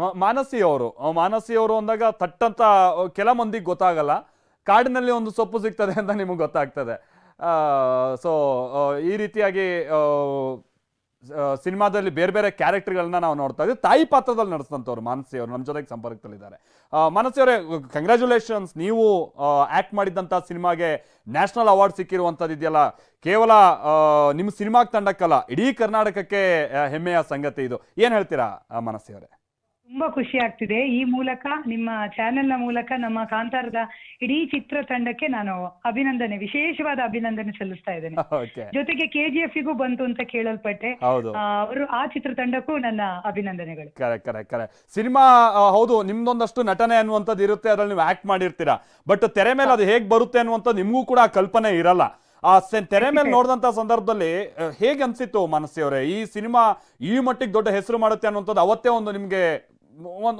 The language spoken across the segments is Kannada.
ಮಾನಸಿ ಅವರು ಮಾನಸಿ ಅವರು ಅಂದಾಗ ತಟ್ಟಂತ ಕೆಲ ಮಂದಿಗೆ ಗೊತ್ತಾಗಲ್ಲ. ಕಾಡಿನಲ್ಲಿ ಒಂದು ಸೊಪ್ಪು ಸಿಗ್ತದೆ ಅಂತ ನಿಮಗೆ ಗೊತ್ತಾಗ್ತದೆ. ಸೊ ಈ ರೀತಿಯಾಗಿ ಸಿನಿಮಾದಲ್ಲಿ ಬೇರೆ ಬೇರೆ ಕ್ಯಾರೆಕ್ಟರ್ಗಳನ್ನ ನಾವು ನೋಡ್ತಾ ಇದ್ದೀವಿ. ತಾಯಿ ಪಾತ್ರದಲ್ಲಿ ನಡೆಸಿದಂಥವ್ರು ಮಾನಸಿ ಅವರು ನಮ್ಮ ಜೊತೆಗೆ ಸಂಪರ್ಕದಲ್ಲಿದ್ದಾರೆ. ಮಾನಸಿ ಅವರೇ, ಕಂಗ್ರ್ಯಾಚುಲೇಷನ್ಸ್. ನೀವು ಆಕ್ಟ್ ಮಾಡಿದಂಥ ಸಿನಿಮಾಗೆ ನ್ಯಾಷನಲ್ ಅವಾರ್ಡ್ ಸಿಕ್ಕಿರುವಂಥದ್ದು ಇದೆಯಲ್ಲ, ಕೇವಲ ನಿಮ್ಮ ಸಿನಿಮಾ ತಂಡಕ್ಕಲ್ಲ, ಇಡೀ ಕರ್ನಾಟಕಕ್ಕೆ ಹೆಮ್ಮೆಯ ಸಂಗತಿ ಇದು. ಏನು ಹೇಳ್ತೀರಾ ಮಾನಸಿ ಅವರೇ? ತುಂಬಾ ಖುಷಿ ಆಗ್ತಿದೆ. ಈ ಮೂಲಕ ನಿಮ್ಮ ಚಾನೆಲ್ ನ ಮೂಲಕ ನಮ್ಮ ಕಾಂತಾರದ ಇಡೀ ಚಿತ್ರತಂಡಕ್ಕೆ ನಾನು ವಿಶೇಷವಾದ ಅಭಿನಂದನೆ ಸಲ್ಲಿಸ್ತಾ ಇದ್ದೇನೆ. ಜೊತೆಗೆ KGF ಗೂ ಬಂತು ಅಂತ ಕೇಳಲ್ಪಟ್ಟೆ. ಅವರು ಆ ಚಿತ್ರತಂಡಕ್ಕೂ ನನ್ನ ಅಭಿನಂದನೆಗಳು. ಕರೆಕ್ಟ್. ಸಿನಿಮಾ ಹೌದು, ನಿಮ್ದೊಂದಷ್ಟು ನಟನೆ ಅನ್ನುವಂಥದ್ದು ಇರುತ್ತೆ, ಅದ್ರಲ್ಲಿ ನೀವು ಆಕ್ಟ್ ಮಾಡಿರ್ತೀರಾ. ಬಟ್ ತೆರೆ ಮೇಲೆ ಅದು ಹೇಗ್ ಬರುತ್ತೆ ಅನ್ನುವಂಥದ್ದು ನಿಮ್ಗೂ ಕೂಡ ಕಲ್ಪನೆ ಇರಲ್ಲ. ಆ ತೆರೆ ಮೇಲೆ ನೋಡಿದಂತ ಸಂದರ್ಭದಲ್ಲಿ ಹೇಗೆ ಅನ್ಸಿತ್ತು ಮಾನಸಿ ಅವರೇ? ಈ ಸಿನಿಮಾ ಈ ಮಟ್ಟಿಗೆ ದೊಡ್ಡ ಹೆಸರು ಮಾಡುತ್ತೆ ಅನ್ನುವಂಥದ್ದು ಅವತ್ತೇ ಒಂದು ನಿಮ್ಗೆ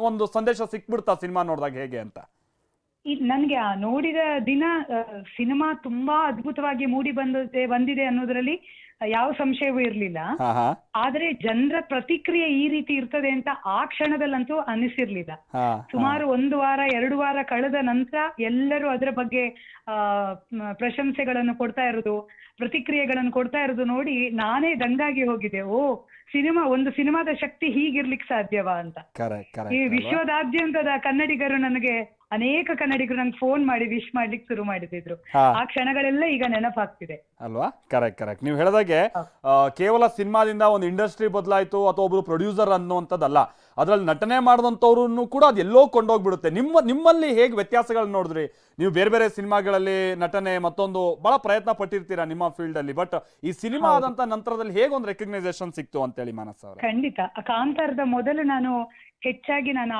ಒಂದು ಸಂದೇಶ ಸಿಕ್ಬಿಡ್ತಾ ಸಿನಿಮಾ ನೋಡಿದಾಗ ಹೇಗೆ ಅಂತ? ನನ್ಗೆ ಆ ನೋಡಿದ ದಿನ ಸಿನಿಮಾ ತುಂಬಾ ಅದ್ಭುತವಾಗಿ ಮೂಡಿ ಬಂದಿದೆ ಅನ್ನೋದ್ರಲ್ಲಿ ಯಾವ ಸಂಶಯವೂ ಇರ್ಲಿಲ್ಲ. ಆದ್ರೆ ಜನರ ಪ್ರತಿಕ್ರಿಯೆ ಈ ರೀತಿ ಇರ್ತದೆ ಅಂತ ಆ ಕ್ಷಣದಲ್ಲಂತೂ ಅನಿಸಿರ್ಲಿಲ್ಲ. ಸುಮಾರು 1 ವಾರ 2 ವಾರ ಕಳೆದ ನಂತರ ಎಲ್ಲರೂ ಅದರ ಬಗ್ಗೆ ಪ್ರಶಂಸೆಗಳನ್ನು ಕೊಡ್ತಾ ಇರೋದು, ಪ್ರತಿಕ್ರಿಯೆಗಳನ್ನು ಕೊಡ್ತಾ ಇರೋದು ನೋಡಿ ನಾನೇ ದಂಗಾಗಿ ಹೋಗಿದೆ. ಒಂದು ಸಿನಿಮಾದ ಶಕ್ತಿ ಹೀಗಿರ್ಲಿಕ್ಕೆ ಸಾಧ್ಯವಾ ಅಂತ. ಈ ವಿಶ್ವದಾದ್ಯಂತದ ಅನೇಕ ಕನ್ನಡಿಗರು ನಂಗೆ ಫೋನ್ ಮಾಡಿ ವಿಶ್ ಮಾಡ್ಲಿಕ್ಕೆ ಶುರು ಮಾಡಿದ್ರು. ಆ ಕ್ಷಣಗಳೆಲ್ಲ ಈಗ ನೆನಪಾಗ್ತಿದೆ ಅಲ್ವಾ? ಕರೆಕ್ಟ್. ನೀವು ಹೇಳಿದಾಗೆ ಕೇವಲ ಸಿನಿಮಾದಿಂದ ಒಂದು ಇಂಡಸ್ಟ್ರಿ ಬದಲಾಯ್ತು ಅಥವಾ ಒಬ್ರು ಪ್ರೊಡ್ಯೂಸರ್ ಅನ್ನುವಂಥದ್ದಲ್ಲ, ಅದ್ರಲ್ಲಿ ನಟನೆ ಮಾಡಿದಂಥವ್ರನ್ನು ಕೂಡ ಅದು ಎಲ್ಲೋ ಕೊಂಡೋಗ್ಬಿಡುತ್ತೆ. ನಿಮ್ಮಲ್ಲಿ ಹೇಗೆ ವ್ಯತ್ಯಾಸಗಳನ್ನ ನೋಡಿದ್ರಿ? ನೀವು ಬೇರೆ ಬೇರೆ ಸಿನಿಮಾಗಳಲ್ಲಿ ನಟನೆ ಮತ್ತೊಂದು ಬಹಳ ಪ್ರಯತ್ನ ಪಟ್ಟಿರ್ತೀರಾ ನಿಮ್ಮ ಫೀಲ್ಡ್ ಅಲ್ಲಿ, ಬಟ್ ಈ ಸಿನಿಮಾ ಆದಂತ ನಂತರದಲ್ಲಿ ಹೇಗೆ ಒಂದು ರೆಕಗ್ನೈಸೇಷನ್ ಸಿಕ್ತು ಅಂತೇಳಿ ಮಾನಸ ಅವರೇ? ಖಂಡಿತ. ಕಾಂತಾರದ ಮೊದಲು ನಾನು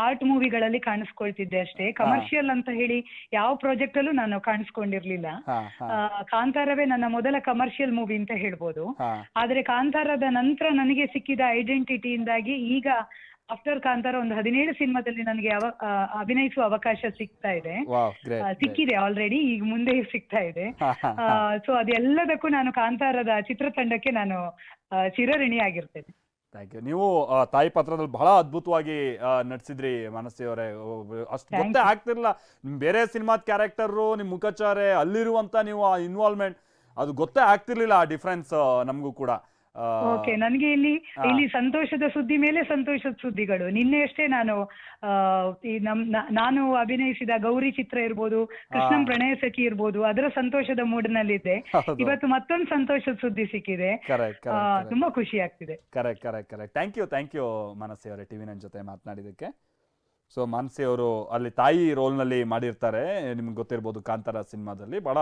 ಆರ್ಟ್ ಮೂವಿಗಳಲ್ಲಿ ಕಾಣಿಸ್ಕೊಳ್ತಿದ್ದೆ ಅಷ್ಟೇ. ಕಮರ್ಷಿಯಲ್ ಅಂತ ಹೇಳಿ ಯಾವ ಪ್ರಾಜೆಕ್ಟ್ ಅಲ್ಲೂ ನಾನು ಕಾಣಿಸ್ಕೊಂಡಿರ್ಲಿಲ್ಲ. ಕಾಂತಾರವೇ ನನ್ನ ಮೊದಲ ಕಮರ್ಷಿಯಲ್ ಮೂವಿ ಅಂತ ಹೇಳ್ಬೋದು. ಆದ್ರೆ ಕಾಂತಾರದ ನಂತರ ನನಗೆ ಸಿಕ್ಕಿದ ಐಡೆಂಟಿಟಿಯಿಂದಾಗಿ ಈಗ ಆಫ್ಟರ್ ಕಾಂತಾರ ಒಂದು 17 ಸಿನಿಮಾದಲ್ಲಿ ನನಗೆ ಅಭಿನಯಿಸುವ ಅವಕಾಶ ಸಿಕ್ಕಿದೆ ಆಲ್ರೆಡಿ, ಈಗ ಮುಂದೆ ಸಿಗ್ತಾ ಇದೆ. ಸೊ ಅದೆಲ್ಲದಕ್ಕೂ ನಾನು ಕಾಂತಾರದ ಚಿತ್ರತಂಡಕ್ಕೆ ನಾನು ಚಿರಋಣಿ ಆಗಿರ್ತೇನೆ. Thank you. ನೀವು ತಾಯಿ ಪಾತ್ರದಲ್ಲಿ ಬಹಳ ಅದ್ಭುತವಾಗಿ ನಟಿಸಿದ್ರಿ ಮಾನಸಿ ಅವರೇ. ಅಷ್ಟು ಗೊತ್ತೇ ಆಗ್ತಿರ್ಲಿಲ್ಲ ಬೇರೆ ಸಿನಿಮಾದ ಕ್ಯಾರೆಕ್ಟರ್, ನಿಮ್ ಮುಖಚಾರೆ, ಅಲ್ಲಿರುವಂತ ನೀವು ಇನ್ವಾಲ್ವ್ಮೆಂಟ್, ಅದು ಗೊತ್ತೇ ಆಗ್ತಿರ್ಲಿಲ್ಲ ಆ ಡಿಫ್ರೆನ್ಸ್ ನಮಗೂ ಕೂಡ. ಓಕೆ, ನನಗೆ ಇಲ್ಲಿ ಸಂತೋಷದ ಸುದ್ದಿ ಮೇಲೆ ಸಂತೋಷದ ಸುದ್ದಿಗಳು. ನಿನ್ನೆ ಅಷ್ಟೇ ನಾನು ಅಭಿನಯಿಸಿದ ಗೌರಿ ಚಿತ್ರ ಇರ್ಬೋದು, ಕೃಷ್ಣಂ ಪ್ರಣಯ ಸಖಿ ಇರ್ಬೋದು, ಅದರ ಸಂತೋಷದ ಮೂಡ್ನಲ್ಲಿದ್ದೆ. ಇವತ್ತು ಮತ್ತೊಂದು ಸಂತೋಷದ ಸುದ್ದಿ ಸಿಕ್ಕಿದೆ. ತುಂಬಾ ಖುಷಿ ಆಗ್ತಿದೆ. ಕರೆಕ್ಟ್. ಥ್ಯಾಂಕ್ ಯು ಮಾನಸಿ ಅವರೇ, ಟಿವಿ ನೈನ್ ಜೊತೆ ಮಾತನಾಡಿದಕ್ಕೆ. ಸೊ ಮಾನಸಿ ಅವರು ಅಲ್ಲಿ ತಾಯಿ ರೋಲ್ ನಲ್ಲಿ ಮಾಡಿರ್ತಾರೆ, ನಿಮ್ಗೆ ಗೊತ್ತಿರ್ಬೋದು ಕಾಂತಾರ ಸಿನಿಮಾದಲ್ಲಿ. ಬಹಳ